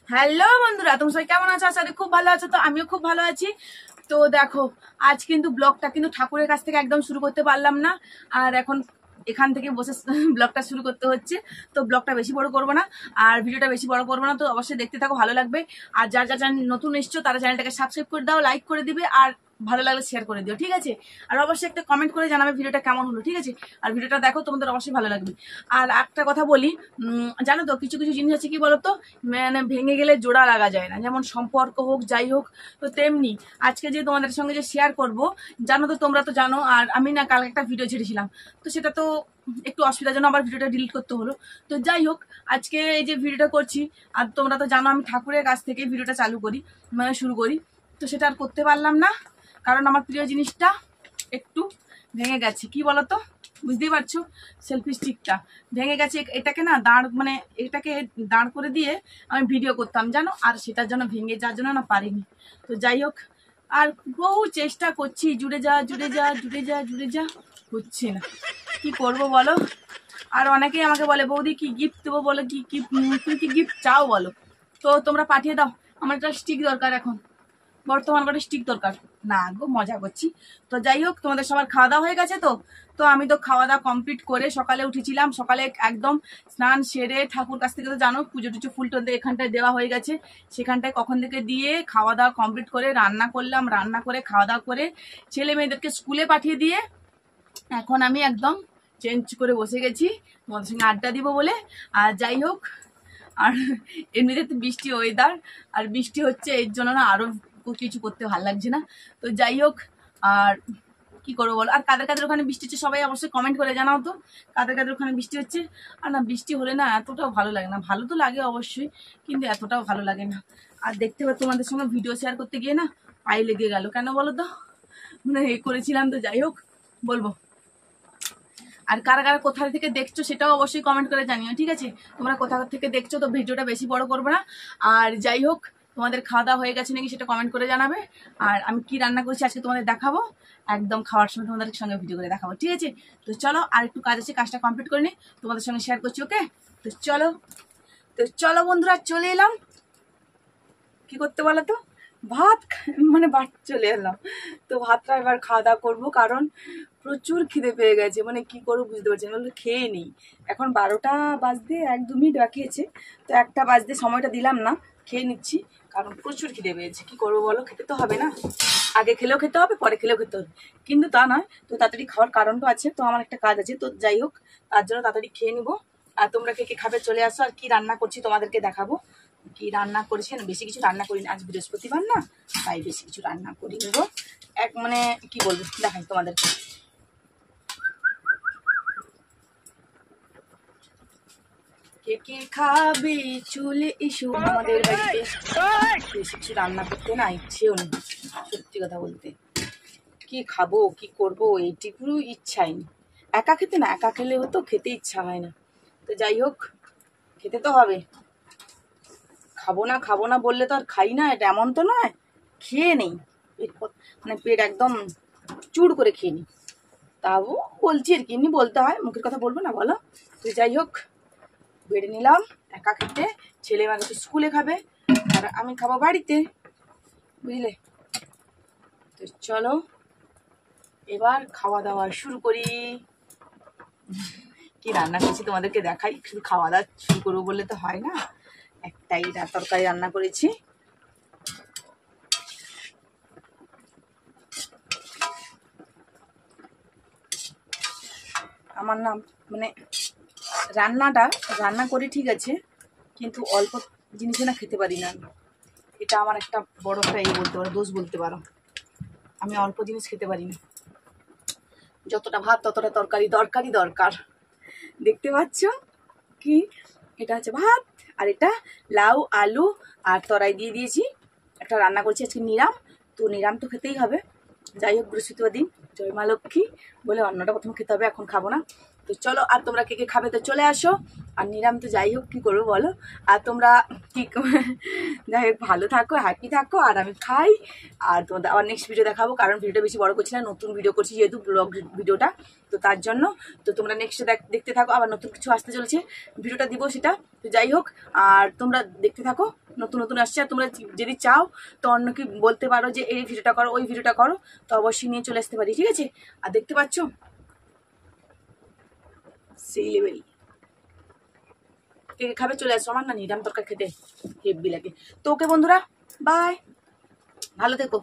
Hello বন্ধুরা, তোমরা সবাই কেমন আছো? আশা করি খুব ভালো আছো। তো আমিও খুব ভালো আছি। তো দেখো, আজ কিন্তু ব্লগটা কিন্তু ঠাকুরের কাছ থেকে একদম শুরু করতে পারলাম না। আর এখন এখান থেকে বসে ব্লগটা শুরু করতে হচ্ছে। তো ব্লগটা বেশি বড় করবো না, আর ভিডিওটা বেশি বড় করবো না। তো অবশ্যই দেখতে থাকো, ভালো লাগবে। আর যার যার চ্যানেল নতুন এসছো তারা চ্যানেলটাকে সাবস্ক্রাইব করে দাও, লাইক করে দিবে, আর ভালো লাগলে শেয়ার করে দিও, ঠিক আছে? আর অবশ্যই একটা কমেন্ট করে জানাবে ভিডিওটা কেমন হলো, ঠিক আছে? আর ভিডিওটা দেখো, তোমাদের অবশ্যই ভালো লাগবে। আর একটা কথা বলি, জানো তো কিছু কিছু জিনিস আছে কি বলতো, মানে ভেঙে গেলে জোড়া লাগা যায় না। যেমন সম্পর্ক হোক, যাই হোক। তো তেমনি আজকে যে তোমাদের সঙ্গে যে শেয়ার করব, জানো তো, তোমরা তো জানো। আর আমি না কালকে একটা ভিডিও ছেড়েছিলাম, তো সেটা তো একটু অসুবিধার জন্য আবার ভিডিওটা ডিলিট করতে হলো। তো যাই হোক, আজকে এই যে ভিডিওটা করছি, আর তোমরা তো জানো আমি ঠাকুরের কাছ থেকে ভিডিওটা চালু করি, মানে শুরু করি। তো সেটা আর করতে পারলাম না, কারণ আমার প্রিয় জিনিসটা একটু ভেঙে গেছে। কি বলতো, বুঝতেই পারছো, সেলফি স্টিকটা ভেঙে গেছে। এটাকে না মানে এটাকে দাঁড় করে দিয়ে আমি ভিডিও করতাম, জানো, আর সেটার জন্য ভেঙে যাওয়ার জন্য না পারিনি। তো যাই হোক, আর বহু চেষ্টা করছি, জুড়ে যা জুড়ে যা জুড়ে যা জুড়ে যা, হচ্ছে না। কি করব বলো? আর অনেকেই আমাকে বলে, বৌদি কি গিফট দেবো বলো, কি কি তুমি কি গিফট চাও বলো? তো তোমরা পাঠিয়ে দাও, আমার একটা স্টিক দরকার এখন, বর্তমান করে স্টিক দরকার। না গো, মজা করছি। তো যাই হোক, তোমাদের সবার খাওয়া দাওয়া হয়ে গেছে তো? তো আমি তো খাওয়া দাওয়া কমপ্লিট করে সকালে উঠেছিলাম। সকালে একদম স্নান সেরে ঠাকুর কাছ থেকে তো জানো পুজো টুজো ফুল টুল এখানটায় দেওয়া হয়ে গেছে, সেখানটায় কখন থেকে দিয়ে খাওয়া দাওয়া কমপ্লিট করে রান্না করলাম। রান্না করে খাওয়া দাওয়া করে ছেলে মেয়েদেরকে স্কুলে পাঠিয়ে দিয়ে এখন আমি একদম চেঞ্জ করে বসে গেছি তোমাদের সঙ্গে আড্ডা দিব বলে। আর যাই হোক, আর এমনিতে তো বৃষ্টি ওয়েদার, আর বৃষ্টি হচ্ছে, এর জন্য না আরো কিছু করতে ভালো লাগছে না। তো যাই হোক, আর কি করবো বলো? আর কাদের কাদের ওখানে বৃষ্টি হচ্ছে সবাই অবশ্যই কমেন্ট করে জানাও তো, কাদের কাদের ওখানে বৃষ্টি হচ্ছে। আর না, বৃষ্টি হলে না এতটাও ভালো লাগে না। ভালো তো লাগে অবশ্যই, কিন্তু এতটাও ভালো লাগে না। আর দেখতে পাবো তোমাদের সঙ্গে ভিডিও শেয়ার করতে গিয়ে না পায়ে লেগে গেল, কেন বলো তো, মানে এ করেছিলাম। তো যাই হোক, বলবো। আর কারা কারা কোথা থেকে দেখছো সেটাও অবশ্যই কমেন্ট করে জানিও, ঠিক আছে? তোমরা কোথা থেকে দেখছো। তো ভিডিওটা বেশি বড় করবো না। আর যাই হোক, তোমাদের খাওয়া দাওয়া হয়ে গেছে নাকি সেটা কমেন্ট করে জানাবে। আর আমি কি রান্না করছি আজকে তোমাদের দেখাবো, একদম খাওয়ার সময় তোমাদের সঙ্গে ভিডিও করে দেখাবো, ঠিক আছে? তো চলো, আর একটু কাজ আছে, কাজটা কমপ্লিট করে নিই, তোমাদের সঙ্গে শেয়ার করছি, ওকে? তো চলো, তো চলো বন্ধুরা, চলে এলাম। কি করতে বলো তো, ভাত মানে ভাত চলে এলাম। তো ভাতটা এবার খাওয়া দাওয়া করবো, কারণ প্রচুর খিদে পেয়ে গেছে। মানে কি করবো বুঝতে পারছি না, বলতে খেয়ে নিই। এখন 12টা বাজতে 1-2 মিনিট বাকি আছে। তো 1টা বাজতে সময়টা দিলাম না, খেয়ে নিচ্ছি, কারণ প্রচুর খিদে পেয়েছে। কি করবো বলো, খেতে তো হবে না। আগে খেলেও খেতে হবে, পরে খেলেও খেতে হবে, কিন্তু তা নয়। তো তাড়াতাড়ি খাওয়ার কারণটা আছে, তো আমার একটা কাজ আছে। তো যাই হোক, তার জন্য তাড়াতাড়ি খেয়ে নিবো। আর তোমরা কে কে খাবে চলে আসো। আর কি রান্না করছি তোমাদেরকে দেখাবো। কি রান্না করেছি না, বেশি কিছু রান্না করি না, আজ বৃহস্পতিবার না, তাই বেশি কিছু রান্না করি নেবো। মানে কি বলবো, দেখাই তোমাদেরকে। কে কে খাবে চলে এসো আমাদের বাড়িতে। বেশি কিছু রান্না করতে না ইচ্ছেও নেই, সত্যি কথা বলতে। কি খাবো, কি করবো, এইটুকু ইচ্ছাই নেই। একা খেতে না, একা খেলে হতো, খেতে ইচ্ছা হয় না। তো যাই হোক, খেতে তো হবে। খাবো না খাবো না বললে তো আর খাই না, এটা এমন তো নয়। খেয়ে নেই, মানে পেট একদম চুর করে খেয়ে নিই। তাও বলছি আর কি, এমনি বলতে হয়, মুখের কথা বলবো না বলো? তো যাই হোক, বেড়ে নিলাম একা খেতে। ছেলে মানে তো স্কুলে খাবে, আর আমি খাবো বাড়িতে, বুঝলে? তো চলো এবার খাওয়া দাওয়া শুরু করি। কি রান্না করছি তোমাদেরকে দেখাই, শুধু খাওয়া দাওয়া শুরু করবো বললে তো হয় না। একটাই তরকারি রান্না করেছি। আমার নাম মানে রান্না করি ঠিক আছে, কিন্তু অল্প জিনিসে না খেতে পারি না। এটা আমার একটা বড় একটা বলতে পারো, দোষ বলতে পারো। আমি অল্প জিনিস খেতে পারি না। যতটা ভাত ততটা তরকারি, দরকার। দেখতে পাচ্ছ কি, এটা হচ্ছে ভাত, আর এটা লাউ আলু আর তরাই দিয়ে দিয়েছি। একটা রান্না করছি আজকে নিরাম, তো নিরাম তো খেতেই হবে। যাই হোক, বৃহস্পতিবার দিন, জয় মা লক্ষ্মী বলে অন্নটা প্রথম খেতে হবে, এখন খাবো না। তো চলো, আর তোমরা কে কে খাবে তো চলে আসো। আর নিরাম তো যাই হোক কি করবো বলো। আর তোমরা কি যাই হোক ভালো থাকো, হ্যাপি থাকো, আর আমি খাই। আর তোমাদের আবার নেক্সট ভিডিও দেখাবো, কারণ ভিডিওটা বেশি বড় করছি না, নতুন ভিডিও করছি যেহেতু ব্লগ ভিডিওটা, তো তার জন্য। তো তোমরা নেক্সট দেখতে থাকো, আবার নতুন কিছু আসতে চলেছে, ভিডিওটা দিব সেটা। তো যাই হোক, আর তোমরা দেখতে থাকো, নতুন নতুন আসছে। আর তোমরা যদি চাও তো অন্য কি বলতে পারো যে এই ভিডিওটা করো, ওই ভিডিওটা করো, তো অবশ্যই নিয়ে চলে আসতে পারি, ঠিক আছে। আর দেখতে পাচ্ছ সেই লেভেল কে খাবে চলে আসো, আমার না নিরাম তরকারি খেতে হেব্বি লাগে। তো ওকে বন্ধুরা, বাই, ভালো থেকো।